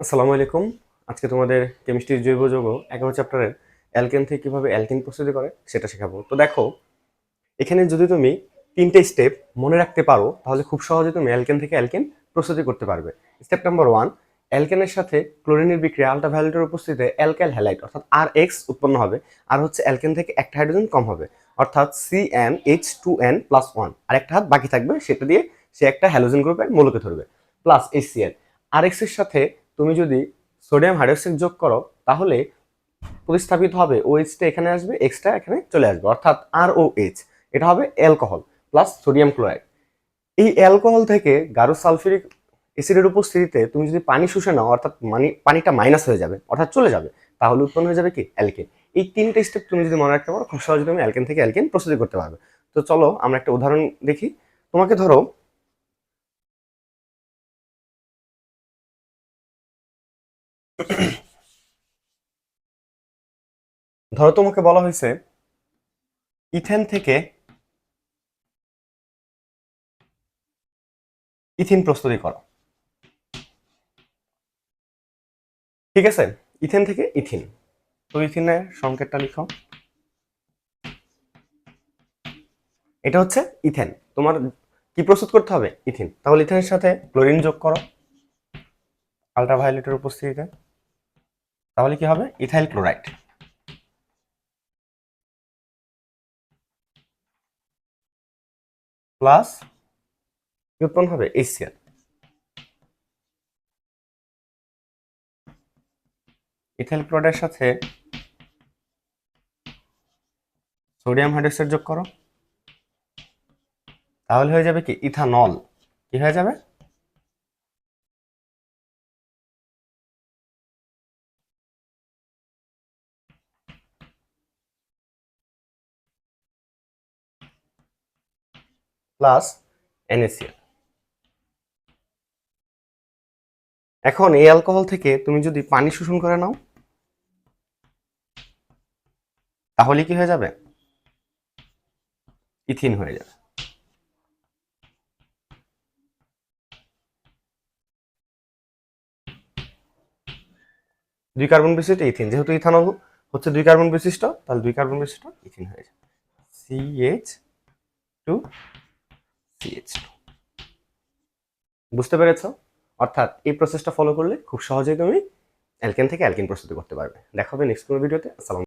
আসসালামু আলাইকুম। আজকে তোমাদের কেমিস্ট্রির জৈব যৌগ 11 চ্যাপ্টারের অ্যালকেন থেকে কিভাবে অ্যালকিন প্রস্তুতি করে সেটা শেখাবো। তো দেখো, এখানে যদি তুমি 3টে স্টেপ মনে রাখতে পারো তাহলে খুব সহজে তুমি অ্যালকেন থেকে অ্যালকিন প্রস্তুতি করতে পারবে। স্টেপ নাম্বার 1, অ্যালকেনের সাথে ক্লোরিনের বিক্রিয়া আল্ট্রাভায়োলেটের উপস্থিতিতে অ্যালকাইল হ্যালাইড অর্থাৎ RH উৎপন্ন হবে। আর হচ্ছে অ্যালকেন থেকে একটা হাইড্রোজেন কম হবে, অর্থাৎ CnH2n+1, আর একটা হাত বাকি থাকবে, সেটা দিয়ে সে একটা হ্যালোজেন গ্রুপের মৌলকে ধরবে, প্লাস HCl। RX এর সাথে তুমি যদি সোডিয়াম হাইড্রোক্সাইড যোগ করো তাহলে প্রতিস্থাপিত হবে OH টা এখানে আসবে, এক্সটা এখানে চলে আসবে, অর্থাৎ ROH। এটা হবে অ্যালকোহল প্লাস সোডিয়াম ক্লোরাইড। এই অ্যালকোহল থেকে গাঢ় সালফিউরিক অ্যাসিডের উপস্থিতিতে তুমি যদি পানি শুষে নাও, অর্থাৎ পানিটা মাইনাস হয়ে যাবে, অর্থাৎ চলে যাবে, তাহলে উৎপন্ন হয়ে যাবে কি অ্যালকেন। এই 3টে স্টেপ তুমি যদি মনে রাখতে পারো খুব সহজে তুমি অ্যালকেন থেকে অ্যালকেন প্রস্তুতি করতে পারবে। তো চলো আমরা একটা উদাহরণ দেখি। তোমাকে ধরো ধরো তোমাকে বলা হয়েছে ইথেন থেকে ইথিন প্রস্তুতি করো। ঠিক আছে, ইথেন থেকে ইথিন। তো ইথিনের সংকেতটা লিখো। এটা হচ্ছে ইথেন। তোমার কি প্রস্তুত করতে হবে? ইথিন। তাহলে ইথেনের সাথে ক্লোরিন যোগ করো আল্ট্রাভায়োলেটের উপস্থিতিতে, তাহলে কি হবে? Ethyl chloride. প্লাস কি উৎপন্ন হবে? HCl। ইথাইল ক্লোরাইডের সাথে সোডিয়াম হাইড্রোক্সাইড যোগ করো, তাহলে হয়ে যাবে কি ইথানল। কি হয়ে যাবে? Plus NaCl। এখন এই অ্যালকোহল থেকে তুমি যদি পানি শোষণ করে নাও তাহলে কি হয়ে যাবে? ইথিন হয়ে যাবে। দুই কার্বন বিশিষ্ট ইথিন, যেহেতু ইথানল হচ্ছে 2 কার্বন বিশিষ্ট, তাহলে 2 কার্বন বিশিষ্ট ইথিন হয়ে যাবে CH2CH2। বুঝতে পেরেছো? অর্থাৎ এই প্রসেসটা ফলো করলে খুব সহজেই তুমি অ্যালকেন থেকে অ্যালকিন প্রস্তুত করতে পারবে। দেখা হবে নেক্সট কোনো ভিডিওতে। আসসালাম।